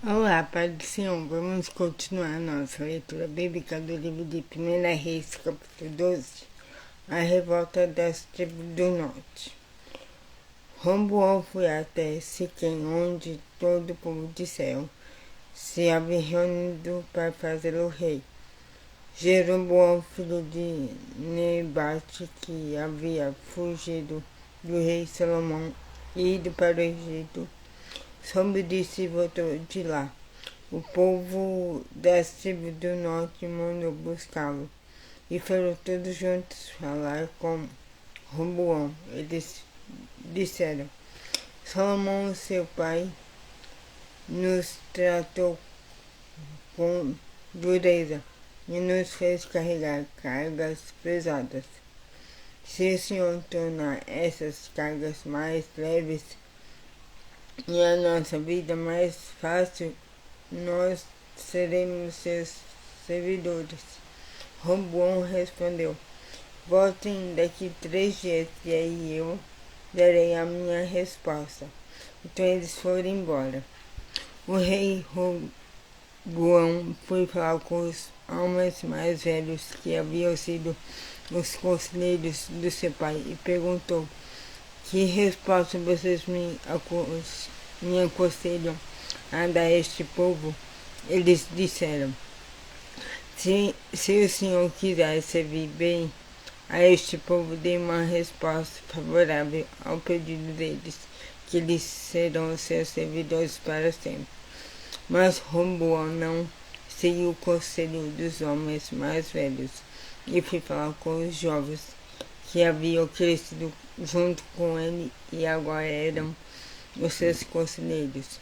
Olá, Pai do Senhor, vamos continuar nossa leitura bíblica do livro de 1 Reis, capítulo 12, a revolta das tribos do norte. Roboão foi até Siquém, onde todo o povo de Israel se havia reunido para fazer o rei. Jeroboão, filho de Nebate, que havia fugido do rei Salomão e ido para o Egito, soube disso e voltou de lá. O povo das tribos do norte mandou buscá-lo e foram todos juntos falar com Roboão. Eles disseram: Salomão, seu pai, nos tratou com dureza e nos fez carregar cargas pesadas. Se o Senhor tornar essas cargas mais leves e a nossa vida mais fácil, nós seremos seus servidores. Roboão respondeu: Voltem daqui 3 dias e aí eu darei a minha resposta. Então eles foram embora. O rei Roboão foi falar com os homens mais velhos que haviam sido os conselheiros do seu pai e perguntou: Que resposta vocês me aconselham a dar a este povo? Eles disseram: se o Senhor quiser servir bem a este povo, dê uma resposta favorável ao pedido deles, que eles serão seus servidores para sempre. Mas Roboão não seguiu o conselho dos homens mais velhos e foi falar com os jovens que haviam crescido junto com ele e agora eram os seus conselheiros.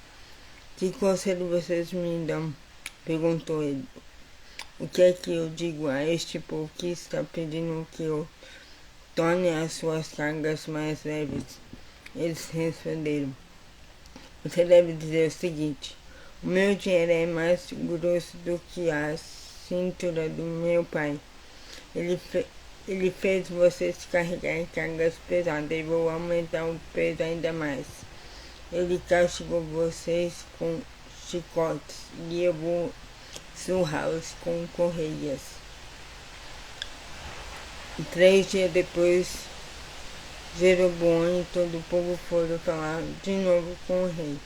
Que conselho vocês me dão? Perguntou ele. O que é que eu digo a este povo que está pedindo que eu torne as suas cargas mais leves? Eles responderam: Você deve dizer o seguinte: o meu dinheiro é mais grosso do que a cintura do meu pai. Ele fez vocês carregar cargas pesadas e vou aumentar o peso ainda mais. Ele castigou vocês com chicotes e eu vou surrá-los com correias. 3 dias depois, Jeroboão e todo o povo foram falar de novo com o rei.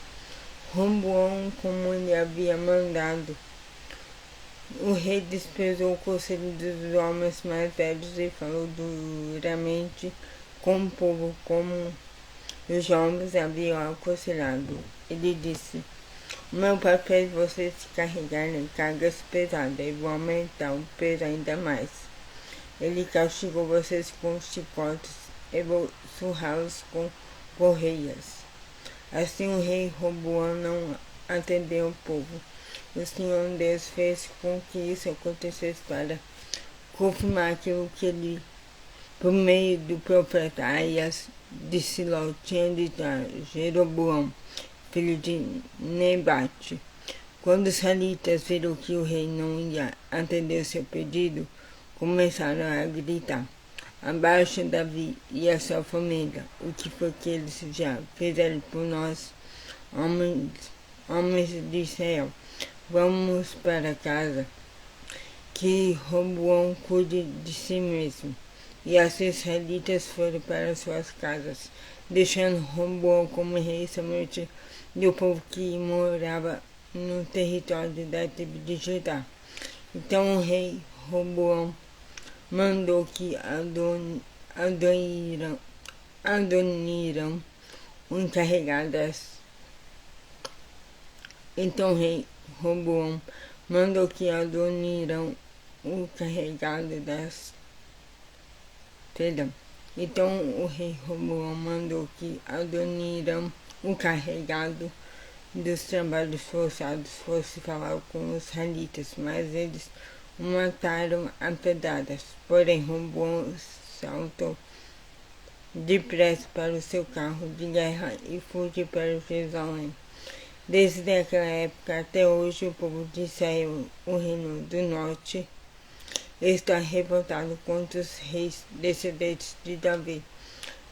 Roboão, como ele havia mandado, o rei desprezou o conselho dos homens mais velhos e falou duramente com o povo como os jovens haviam aconselhado. Ele disse: Meu pai fez vocês carregarem cargas pesadas e vou aumentar o peso ainda mais. Ele castigou vocês com chicotes e vou surrá-los com correias. Assim o rei Roboão não atendeu o povo. O Senhor Deus fez com que isso acontecesse para confirmar aquilo que ele, por meio do profeta Aias de Siló, tinha dito a Jeroboão, filho de Nebate. Quando os israelitas viram que o rei não ia atender o seu pedido, começaram a gritar: Abaixo Davi e a sua família, o que foi que eles já fizeram por nós, homens de Israel? Vamos para casa, que Roboão cuide de si mesmo. E as israelitas foram para suas casas, deixando Roboão como rei somente do povo que morava no território da tribo de Judá. Então o rei Roboão mandou que Adoniram, o encarregado das... Então o rei Roboão mandou que Adoniram, o carregado das... Perdão. Então o rei Roboão mandou que Adoniram, o carregado dos trabalhos forçados, fosse falar com os israelitas, mas eles o mataram a pedradas. Porém Roboão saltou depressa para o seu carro de guerra e fugiu para Jerusalém. Desde aquela época até hoje, o povo de Israel, o reino do norte, está revoltado contra os reis descendentes de Davi.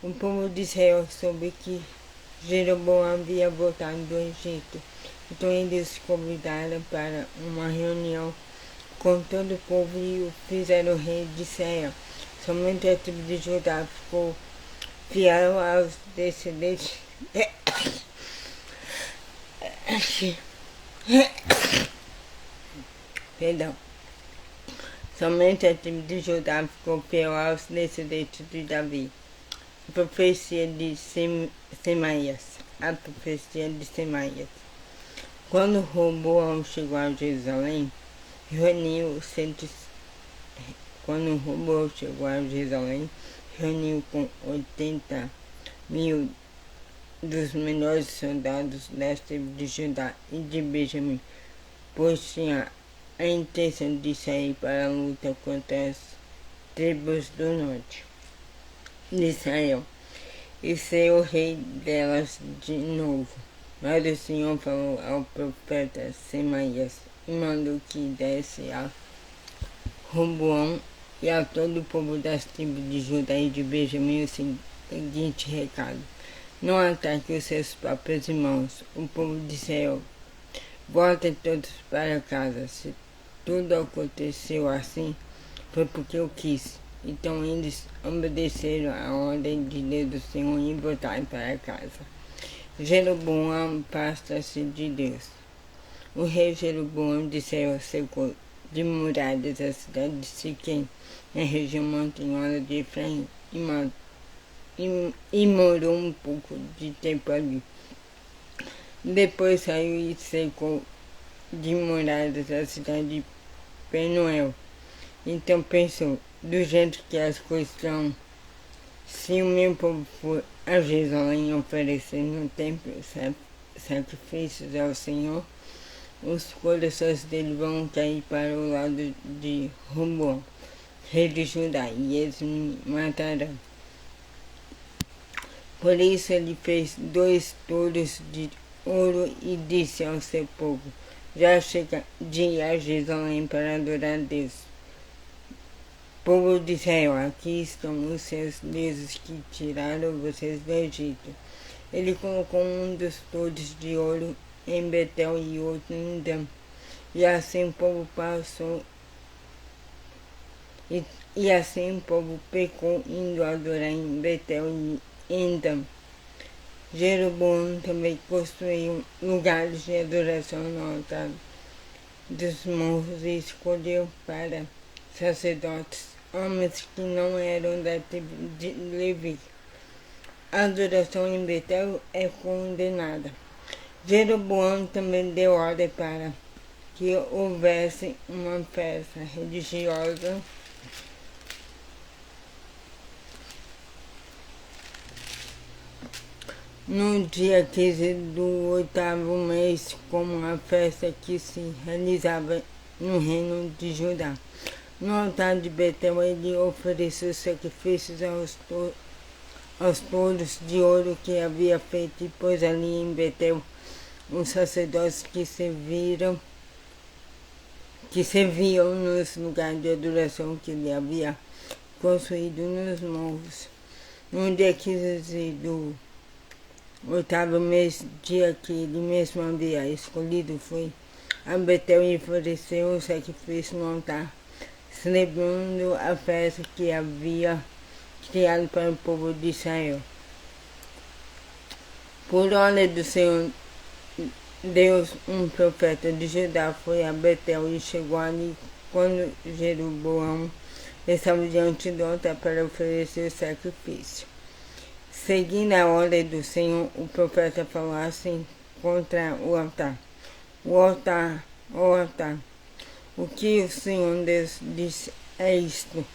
O povo de Israel soube que Jeroboão havia voltado do Egito Então eles convidaram para uma reunião com todo o povo e o fizeram rei de Israel. Somente a tribo de Judá ficou fiel aos descendentes. Perdão. Somente a tribo de Judá ficou fiel aos descendentes de Davi. A profecia de Semaías. A profecia de Semaías. Quando Roboão chegou a Jerusalém, reuniu com 80.000 dos melhores soldados das tribos de Judá e de Benjamim, pois tinha a intenção de sair para a luta contra as tribos do norte de Israel e ser o rei delas de novo. Mas o Senhor falou ao profeta Semaías e mandou que desse a Roboão e a todo o povo das tribos de Judá e de Benjamim o seguinte recado: não ataque os seus próprios irmãos, o povo de Israel. Voltem todos para casa. Se tudo aconteceu assim, foi porque eu quis. Então eles obedeceram a ordem de Deus do Senhor e voltaram para casa. Jeroboão afasta-se de Deus. O rei Jeroboão de Israel cercou de muralhas a cidade de Siquém, na região montanhosa de Efraim, e morou um pouco de tempo ali. Depois saiu e cercou de muralhas a cidade de Penuel. Então pensou: do jeito que as coisas estão, se o meu povo for a Jerusalém oferecer no templo sacrifícios ao Senhor, os corações deles vão cair para o lado de Roboão, rei de Judá, e eles me matarão. Por isso ele fez 2 touros de ouro e disse ao seu povo: já chega de ir a Jerusalém para adorar a Deus. Povo de Israel, aqui estão os seus deuses que tiraram vocês do Egito. Ele colocou um dos touros de ouro em Betel e outro em Dan. E assim o povo passou, e assim o povo pecou indo adorar em Betel e em Dan. Jeroboão também construiu lugares de adoração no altar dos morros e escolheu para sacerdotes homens que não eram da tribo de Levi. A adoração em Betel é condenada. Jeroboão também deu ordem para que houvesse uma festa religiosa no dia 15 do 8º mês, como uma festa que se realizava no reino de Judá. No altar de Betel ele ofereceu sacrifícios aos touros de ouro que havia feito, e pôs ali em Betel os sacerdotes que serviam nos lugares de adoração que ele havia construído nos morros. No dia 15 do 8º mês, dia que ele mesmo havia escolhido, foi a Betel e ofereceu o sacrifício no altar, celebrando a festa que havia criado para o povo de Israel. Por ordem do Senhor Deus, um profeta de Judá foi a Betel e chegou ali quando Jeroboão estava diante do altar para oferecer o sacrifício. Seguindo a ordem do Senhor, o profeta falou assim contra o altar: o altar, o que o Senhor Deus disse é isto: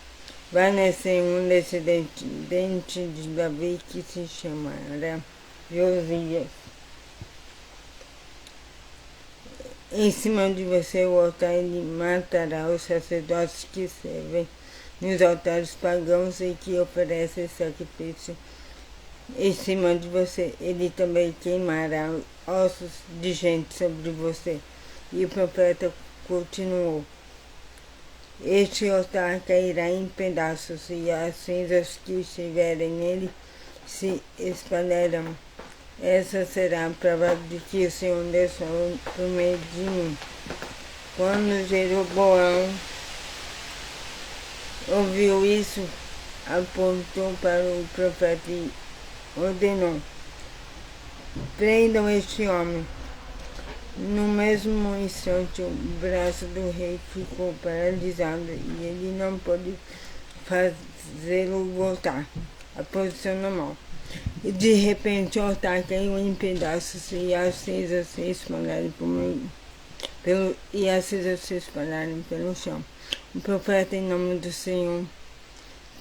vai nascer um descendente de Davi que se chamará Josias. Em cima de você o altar ele matará os sacerdotes que servem nos altares pagãos e que oferecem sacrifício. Em cima de você ele também queimará ossos de gente sobre você. E o profeta continuou: este altar cairá em pedaços e as cinzas que estiverem nele se espalharão. Essa será a prova de que o Senhor Deus falou por meio de mim. Quando Jeroboão ouviu isso, apontou para o profeta e ordenou: prendam este homem. No mesmo instante, o braço do rei ficou paralisado e ele não pôde fazê-lo voltar à posição normal. E de repente o altar caiu em pedaços e as cinzas se espalharam pelo chão. O profeta, em nome do Senhor,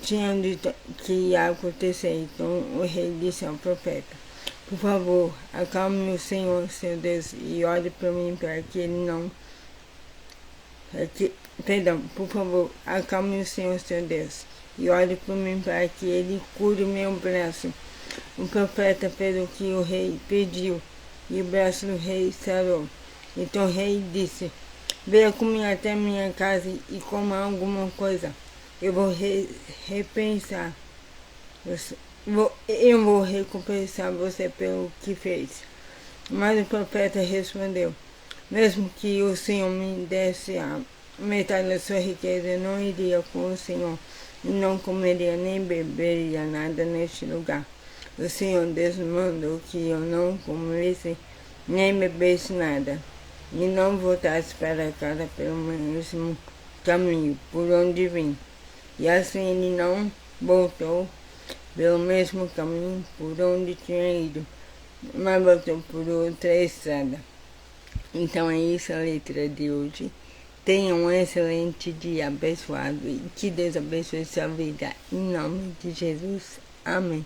tinha dito que ia acontecer. Então o rei disse ao profeta: por favor, acalme o Senhor, seu Deus, e ore para mim para que ele não... por favor, acalme o Senhor, seu Deus, e ore por mim para que ele cure o meu braço. O profeta fez o que o rei pediu, e o braço do rei sarou. Então o rei disse: venha comigo até minha casa e coma alguma coisa. Eu vou repensar. Eu vou recompensar você pelo que fez. Mas o profeta respondeu: mesmo que o Senhor me desse a metade da sua riqueza, eu não iria com o Senhor e não comeria nem beberia nada neste lugar. O Senhor Deus mandou que eu não comesse nem bebesse nada e não voltasse para casa pelo mesmo caminho por onde vim. E assim ele não voltou pelo mesmo caminho por onde tinha ido, mas voltou por outra estrada. Então é isso a letra de hoje. Tenha um excelente dia abençoado e que Deus abençoe sua vida. Em nome de Jesus. Amém.